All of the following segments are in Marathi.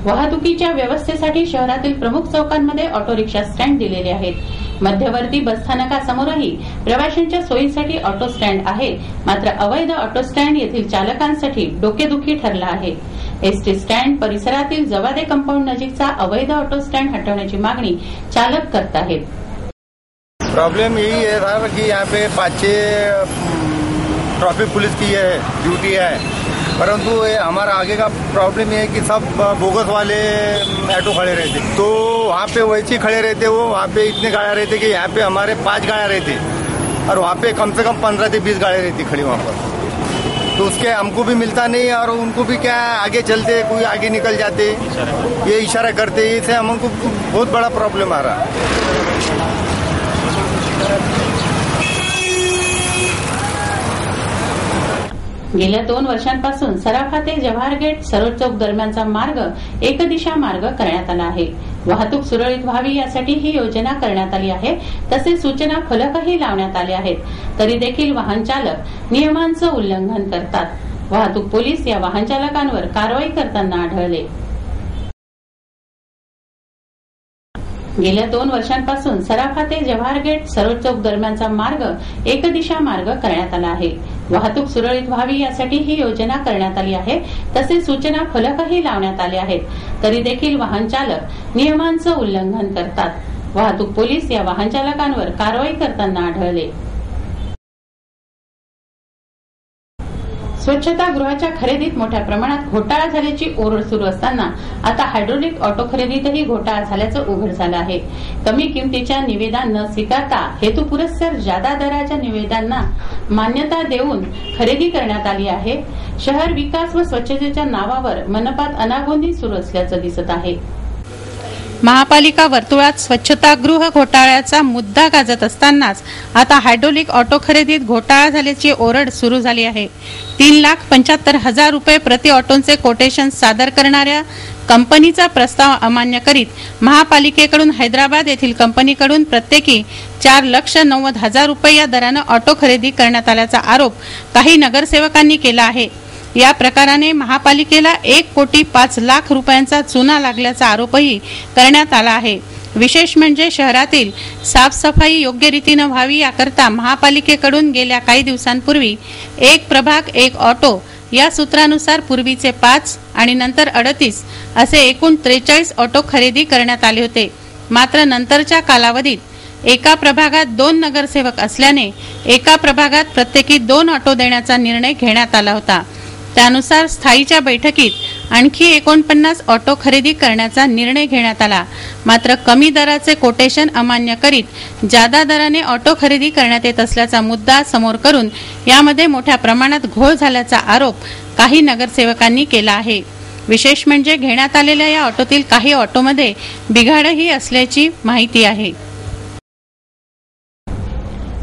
वाहतुकीच्या व्यवस्थेसाठी शहरातील प्रमुख चौकांमध्ये ऑटो रिक्षा स्टँड दिलेले आहेत. मध्यवर्ती बसस्थानकासमोरही प्रवाशांच्या सोयीसाठी ऑटो स्टँड आहे. मात्र अवैध ऑटो स्टँड येथील चालकांसाठी डोकेदुखी ठरला आहे. एसटी स्टँड परिसरातील जवादे कंपाऊंड नजीकचा अवैध ऑटो स्टँड हटवण्याची मागणी चालक करत आहेत. प्रॉब्लम यही है साहब कि यहाँ पे 5-6 ट्रैफिक पुलिस की ड्यूटी है, परंतु ये हमारा आगे का प्रॉब्लम ये है कि सब बोगस वाले ऑटो खड़े रहते, तो वहाँ पे वैसे खड़े रहते, वो वहाँ पे इतने गाड़ियाँ रहते कि यहाँ पे हमारे 5 गाड़ियाँ रहती और वहाँ पे कम से कम 15 से 20 गाड़ियाँ रहती खड़ी वहाँ पर. तो उसके हमको भी मिलता नहीं और उनको भी क्या आगे चलते, कोई आगे निकल जाते, ये इशारा करते, इससे हमको बहुत बड़ा प्रॉब्लम आ रहा है. गेल्या 2 वर्षांपासून सराफा ते जव्हार गेट सरोज चौक दरम्यानचा मार्ग एकदिशा मार्ग करण्यात आला आहे. वाहतूक सुरळीत व्हावी यासाठी ही योजना करण्यात आली आहे. तसेच सूचना फलकही लावण्यात आले आहेत. तरी देखील वाहन चालक नियमांचं उल्लंघन करतात. वाहतूक पोलीस या वाहन चालकांवर कारवाई करताना आढळले. गेल्या 2 वर्षांपासून सराफा ते जव्हार गेट सरोज चौक दरम्यानचा मार्ग एकदिशा मार्ग करण्यात आला आहे. वाहतूक सुरळीत व्हावी यासाठी ही योजना करण्यात आली आहे. तसेच सूचना फलकही लावण्यात आले आहेत. तरी देखील वाहन चालक नियमांचं उल्लंघन करतात. वाहतूक पोलीस या वाहन चालकांवर कारवाई करताना आढळले. स्वच्छतागृहाच्या खरेदीत मोठ्या प्रमाणात घोटाळा झाल्याची ओरड सुरू असताना आता हायड्रोलिक ऑटो खरेदीतही घोटाळा झाल्याचं उघड झालं आहे. कमी किमतीच्या निविदान न स्वीकारता हेतुपुरस्सर जादा दराच्या निविदांना मान्यता देऊन खरेदी करण्यात आली आहे. शहर विकास व स्वच्छतेच्या नावावर मनपात अनागोंदी सुरू असल्याचं दिसत आहे. महापालिका वर्तुळात स्वच्छतागृह घोटाळ्याचा मुद्दा गाजत असतानाच आता हायड्रोलिक ऑटो खरेदीत घोटाळा झाल्याची ओरड सुरू झाली आहे. 3,75,000 रुपये प्रति ऑटोचे कोटेशन सादर करणाऱ्या कंपनीचा प्रस्ताव अमान्य करीत महापालिकेकडून हैदराबाद येथील कंपनीकडून प्रत्येकी 4,90,000 रुपये या दरानं ऑटो खरेदी करण्यात आल्याचा आरोप काही नगरसेवकांनी केला आहे. या प्रकाराने महापालिकेला 1,05,00,000 रुपयांचा चुना लागल्याचा आरोपही करण्यात आला आहे. विशेष म्हणजे शहरातील साफसफाई योग्य रीतीने व्हावी याकरता महापालिकेकडून गेल्या काही दिवसांपूर्वी 1 प्रभाग 1 ऑटो या सूत्रानुसार पूर्वीचे 5 आणि नंतर 38 असे एकूण 43 ऑटो खरेदी करण्यात आले होते. मात्र नंतरच्या कालावधीत एका प्रभागात 2 नगरसेवक असल्याने एका प्रभागात प्रत्येकी 2 ऑटो देण्याचा निर्णय घेण्यात आला होता. त्यानुसार स्थायीच्या बैठकीत आणखी 49 ऑटो खरेदी करण्याचा निर्णय घेण्यात आला. मात्र कमी दराचे कोटेशन अमान्य करीत जादा दराने ऑटो खरेदी करण्यात येत असल्याचा मुद्दा समोर करून यामध्ये मोठ्या प्रमाणात घोळ झाल्याचा आरोप काही नगरसेवकांनी केला आहे. विशेष म्हणजे घेण्यात आलेल्या या ऑटोतील काही ऑटोमध्ये बिघाडही असल्याची माहिती आहे.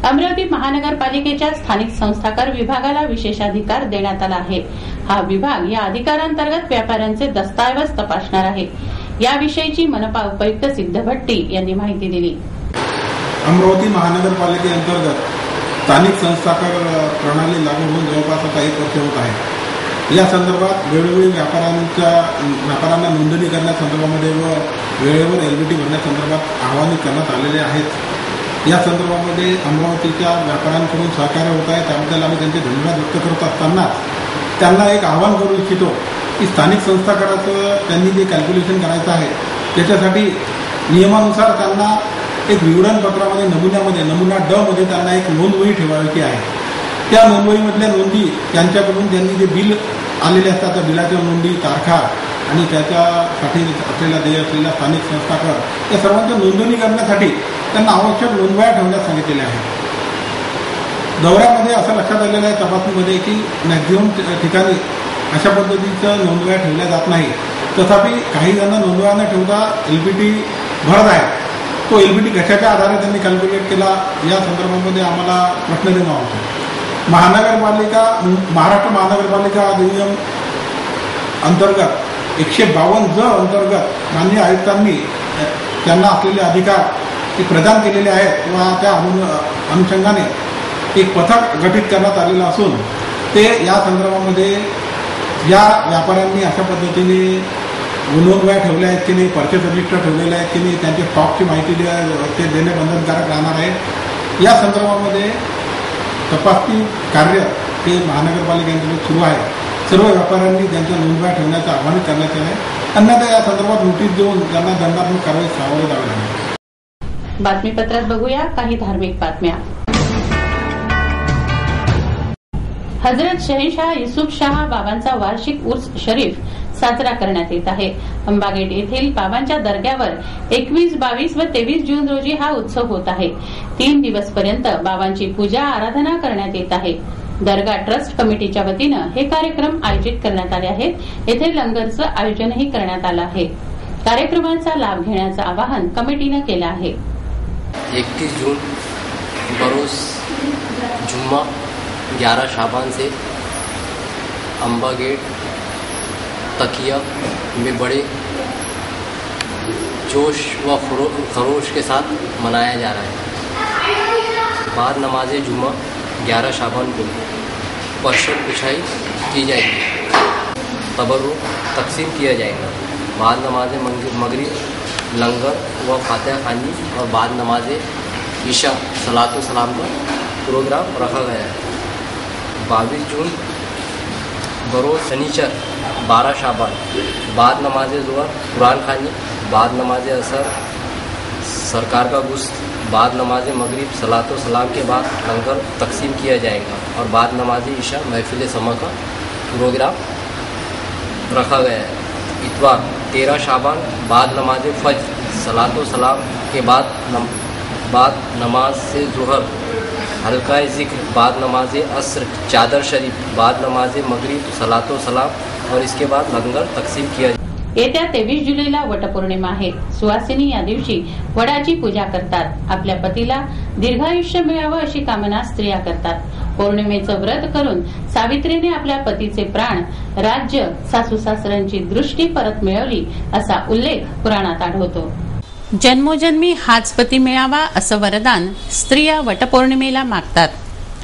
अमरावती महानगरपालिकेच्या स्थानिक संस्थाकर विभागाला विशेषाधिकार देण्यात आला आहे. हा विभाग या अधिकारांतर्गत व्यापाऱ्यांचे दस्तावेज तपासणार आहे. याविषयीची मनपा उपायुक्त सिद्ध भट्टी यांनी माहिती दिली. अमरावती महानगरपालिकेअंतर्गत स्थानिक संस्थाकर प्रणाली लागू होऊन जवळपास आता 1 वर्ष होत आहे. या संदर्भात वेळोवेळी व्यापाऱ्यांना नोंदणी करण्यासंदर्भामध्ये व वेळेवर एलबीटी भरण्यासंदर्भात आवाहन करण्यात आलेले आहेत. या संदर्भामध्ये अमरावतीच्या व्यापाऱ्यांकडून सहकार्य होत आहे. त्याबद्दल आम्ही त्यांचे धन्यवाद व्यक्त करत असताना त्यांना एक आवाहन करू इच्छितो की स्थानिक संस्थाकराचं त्यांनी जे कॅल्क्युलेशन करायचं आहे त्याच्यासाठी नियमानुसार त्यांना एक विवरणपत्रामध्ये नमुना ड मध्ये त्यांना एक नोंदवही ठेवायची आहे. त्या नोंदवहीमधल्या नोंदी त्यांच्याकडून त्यांनी जे बिल आलेले असतात त्या बिलाच्या नोंदी, तारखा आणि त्याच्यासाठी असलेला देय असलेला स्थानिक संस्थाकर या सर्वांच्या नोंदणी करण्यासाठी त्यांना आवश्यक नोंदवह्या ठेवण्यास सांगितलेल्या आहेत. दौऱ्यामध्ये असं लक्षात आलेलं आहे तपासणीमध्ये की मॅक्झिमम ठिकाणी अशा पद्धतीचं नोंदवह्या ठेवल्या जात नाही. तथापि काही जण नोंदवह्या न ठेवता एलबीटी भरत आहे. तो एलबीटी कशाच्या आधारे त्यांनी कॅल्क्युलेट केला या संदर्भामध्ये आम्हाला प्रश्न निर्माण होतो. महाराष्ट्र महानगरपालिका अधिनियम अंतर्गत 152 अंतर्गत माननीय आयुक्तांनी त्यांना असलेले अधिकार ते प्रदान केलेले आहेत किंवा त्या अनुषंगाने एक पथक गठीत करण्यात आलेलं असून ते या संदर्भामध्ये या व्यापाऱ्यांनी अशा पद्धतीने नोंदवह्या ठेवल्या आहेत की नाही, परचेस रजिस्टर ठेवलेले आहेत की नाही, त्यांच्या स्टॉकची माहिती ते देणे बंधनकारक राहणार आहे। या संदर्भामध्ये तपासणी कार्य हे महानगरपालिकेअंतर्गत सुरू आहे। सर्व व्यापाऱ्यांनी त्यांच्या नोंदवह्या ठेवण्याचं आवाहन करण्यात आहे, अन्यथा या संदर्भात नोटीस देऊन त्यांना दंडात्मक कारवाई सामोरे जावे लागेल। बातमीपत्रात बघूया काही धार्मिक बातम्या। हजरत शहनशाह युसूफ शाह बाबांचा वार्षिक उर्स शरीफ साजरा करण्यात येत आहे। अंबागेट येथील बाबांच्या दर्ग्यावर 21, 22 व 23 जून रोजी हा उत्सव होत आहे। 3 दिवस पर्यंत बाबांची पूजा आराधना करण्यात येत आहे। दर्गा ट्रस्ट कमिटीच्या वतीनं हे कार्यक्रम आयोजित करण्यात आले आहेत। येथे लंगरचं आयोजनही करण्यात आलं आहे। कार्यक्रमाचा लाभ घेण्याचं आवाहन कमिटीनं केलं आहे। 31 जून बरोज जुम्मा 11 शाबान से अम्बा गेट तकिया में बड़े जोश व खरोश के साथ मनाया जा रहा है। बाद नमाज जुम्मा 11 शाबान को परशद पिछाई की जाएगी, तबर्रुक तकसीम किया जाएगा। बाद नमाज मगरिब लंगर व फातिहा खानी और बाद नमाज ईशा सलातो सलाम का प्रोग्राम रखा गया है। 22 जून बरोज शनिचर 12 शाबान बाद नमाज ज़ुहर कुरान खानी, बाद नमाज असर सरकार का गुस्त, बाद नमाज मगरिब सलातो सलाम के बाद लंगर तकसीम किया जाएगा और बाद नमाज ईशा महफिल समा का प्रोग्राम रखा गया है। इतवार 13 शाबान बाद नमाज फज्र सलातो सलाम के बाद नमाज से ज़ुहर हल्का जिक्र, बाद नमाज असर चादर शरीफ, बाद नमाज मगरिब सलातो सलाम और इसके बाद लंगर तकसीम किया। येत्या 23 जुलैला वटपौर्णिमा आहे। सुवासिनी या दिवशी वडाची पूजा करतात। आपल्या पतीला दीर्घायुष्य मिळावं अशी कामना स्त्रिया करतात। पौर्णिमेचं व्रत करून सावित्रीने आपल्या पतीचे प्राण, राज्य, सासू सासऱ्यांची दृष्टी परत मिळवली असा उल्लेख पुराणात आढळतो। जन्मोजन्मी हाच पती मिळावा असं वरदान स्त्रिया वटपौर्णिमेला मागतात।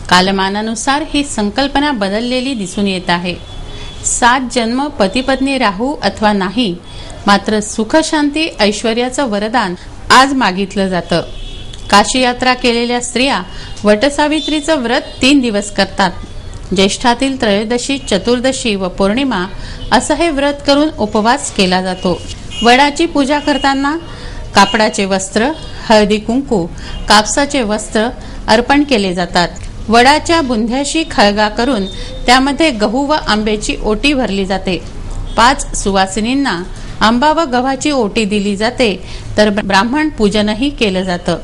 कालमानानुसार ही संकल्पना बदललेली दिसून येत आहे। 7 जन्म पती पत्नी राहू अथवा नाही, मात्र सुख शांती ऐश्वर्याचं वरदान आज मागितलं जातं। काशी यात्रा केलेल्या स्त्रिया वटसावित्रीचं व्रत 3 दिवस करतात। ज्येष्ठातील त्रयोदशी, चतुर्दशी व पौर्णिमा असं हे व्रत करून उपवास केला जातो। वडाची पूजा करताना कापडाचे वस्त्र, हळदी कुंकू, कापसाचे वस्त्र अर्पण केले जातात। वडाच्या बुंध्याशी खळगा करून त्यामध्ये गहू व आंब्याची ओटी भरली जाते। 5 सुवासिनींना आंबा व गव्हाची ओटी दिली जाते, तर ब्राह्मण पूजनही केलं जातं।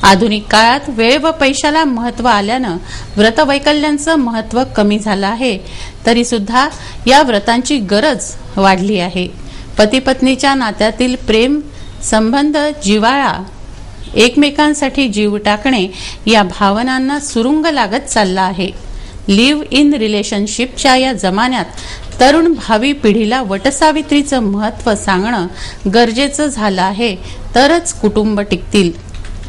आधुनिक काळात वेळ व पैशाला महत्त्व आल्यानं व्रतवैकल्यांचं महत्त्व कमी झालं आहे, तरी सुद्धा या व्रतांची गरज वाढली आहे। पती पत्नीच्या नात्यातील प्रेम, संबंध, जिव्हाळा, एकमेकांसाठी जीव टाकणे या भावनांना सुरुंग लागत चालला आहे। लिव्ह इन रिलेशनशिपच्या या जमान्यात तरुण भावी पिढीला वटसावित्रीचं महत्त्व सांगणं गरजेचं झालं आहे, तरच कुटुंब टिकतील।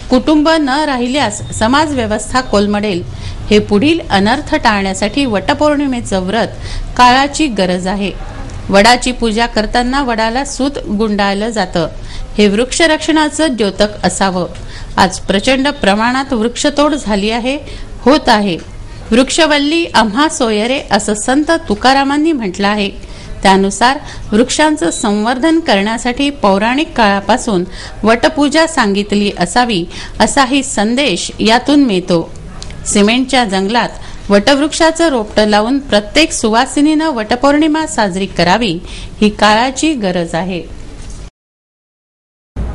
कुटुंब न राहिल्यास समाज व्यवस्था कोलमडेल। हे पुढील अनर्थ टाळण्यासाठी वटपौर्णिमेचं व्रत काळाची गरज आहे। वडाची पूजा करताना वडाला सूत गुंडाळलं जातं। हे वृक्ष रक्षणाचं द्योतक असावं। आज प्रचंड प्रमाणात वृक्षतोड झाली आहे, होत आहे। वृक्षवल्ली आम्हा सोयरे असं संत तुकारामांनी म्हटलं आहे। त्यानुसार वृक्षांचं संवर्धन करण्यासाठी पौराणिक काळापासून वटपूजा सांगितली असावी असाही संदेश यातून मिळतो। सिमेंटच्या जंगलात वटवृक्षाचं रोपटं लावून प्रत्येक सुवासिनीनं वटपौर्णिमा साजरी करावी, ही काळाची गरज आहे।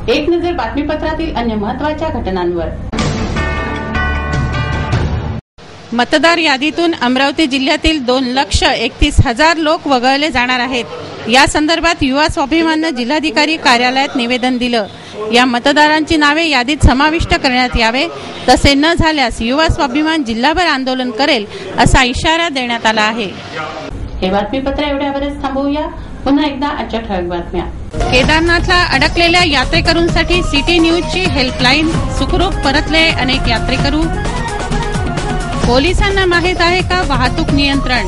एक नजर बातमीपत्रातील अन्य महत्त्वाच्या घटनांवर। मतदार यादीतून अमरावती जिल्ह्यातील 2,31,000 लोक वगळले जाणार आहेत। या संदर्भात युवा स्वाभिमाननं जिल्हाधिकारी कार्यालयात निवेदन दिलं। या मतदारांची नावे यादीत समाविष्ट करण्यात यावे, तसे न झाल्यास युवा स्वाभिमान जिल्हाभर आंदोलन करेल असा इशारा देण्यात आला आहे। हे बातमीपत्र एवढ्यावरच थांबवूया। पुन्हा एकदा आजच्या ठळक बातम्या। केदारनाथला अडकलेल्या यात्रेकरूंसाठी सिटी न्यूजची हेल्पलाईन, सुखरूप परतले अनेक यात्रेकरू। पोलिसांना माहित आहे का वाहतूक नियंत्रण?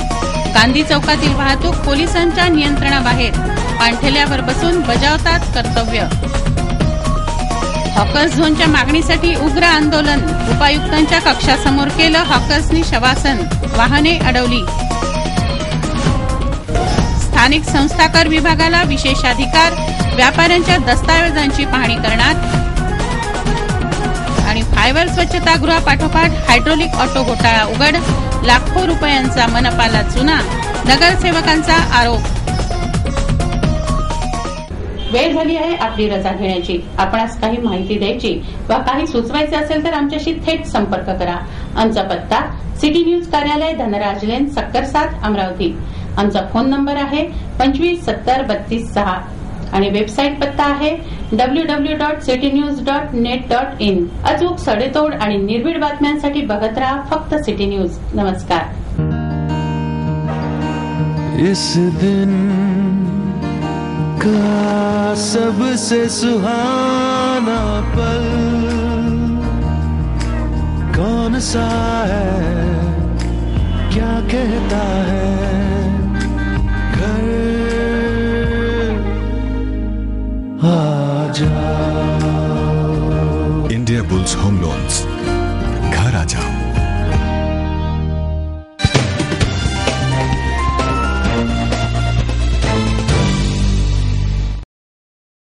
गांधी चौकातील वाहतूक पोलिसांच्या नियंत्रणाबाहेर। पाणठेल्यावर बसून बजावतात कर्तव्य. हॉकर्स झोनच्या मागणीसाठी उग्र आंदोलन. उपायुक्तांच्या कक्षासमोर केलं हॉकर्सनी शवासन. वाहने अडवली. स्थानिक संस्था कर विभागाला विशेषाधिकार. व्यापाऱ्यांच्या दस्तावेजांची पाहणी करणार. आणि फायबर स्वच्छतागृहापाठोपाठ हायड्रोलिक ऑटो घोटाळा उघड. लाखो रुपयांचा मनपाला चुना. नगरसेवकांचा आरोप. वेळ झाली आहे आपली रजा घेण्याची. आपणास काही माहिती द्यायची वा काही सुचवायचे असेल तर आमच्याशी थेट संपर्क करा. आमचा पत्ता सिटी न्यूज कार्यालय धनराज लेन सक्कर 7 अमरावती. आमचा फोन नंबर आहे 25703236 आणि वेबसाईट पत्ता आहे www.citynews.net.in. अचूक सडेतोड आणि निर्भीड बातम्यांसाठी बघत राहा फक्त सिटी न्यूज. नमस्कार. इस दिन का सबसे सुहाना पल कौन सा है, क्या कहता है घर आ जाओ. इंडिया बुल्स होम लोन्स, घर आ जाओ.